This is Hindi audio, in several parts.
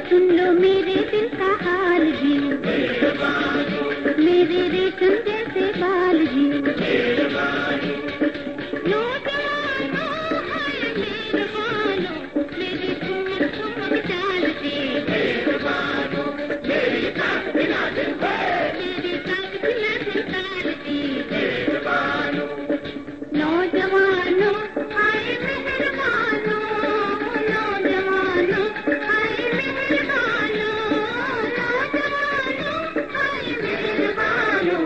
सुन लो मेरे दिल का हाल जी, मेरे रेशम जैसे बाल जी। नौजवानों हाय मेहरबानों, मेरी ठुमक ठुमक चाल जी। मेरी साथ बिना दिल ताल जी। नौजवानों हाय मेहरबानों, नौजवानों हाय मेहरबानों, नौजवानों हाय मेहरबानों।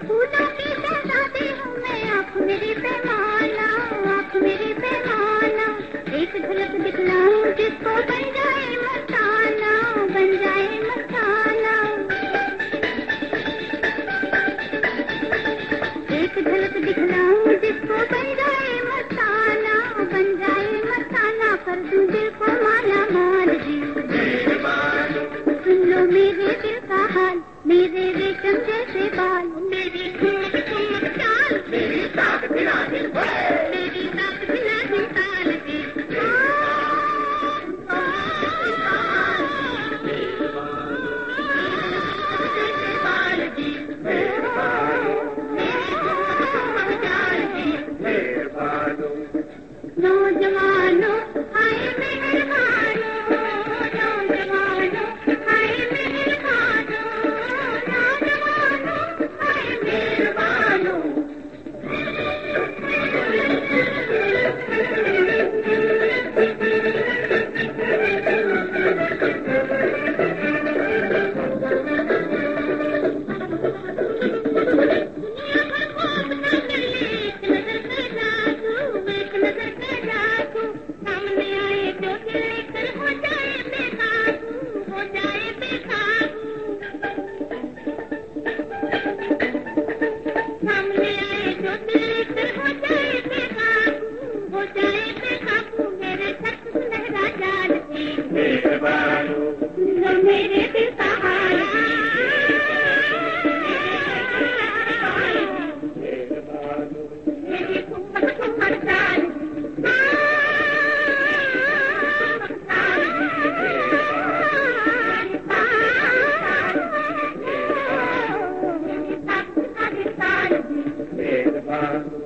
फूलों की शहजादी हूँ मैं, आप मेरी पैमाना, आप मेरी पैमाना। एक झलक दिखलाऊं जिसको बन जाए मस्ताना, बन जाए मस्ताना। एक झलक दिखलाऊं जिसको बन जाए मस्ताना, बन जाए मस्ताना। कर दूं दिल को माला माल जी। सुन लो मेरे दिल का हाल, मेरे रेशम जैसे बाल, मेरी ठुमक ठुमक चाल, मेरी साथ बिना दिल ताल जी। बाल जी, नौजवानों हाय मेहरबानों, नौजवानों हाय मेहरबानों, नौजवानों हाय मेहरबानों। दुनिया भर को अपना मिले, एक नजर का जादू, एक नजर का जादू। सामने आए जो दिल लेकर हो जाए बेकाबू, हो जाए बेकाबू। सामने आए जो दिल लेकर हो जाए बेकाबू, हो जाए बेकाबू। मेरे सच सुनहरा जाल जी, सुन लो मेरे दिल का हाल। मेरी ठुमक ठुमक चाल, मेरी साथ बिना दिल ताल जी।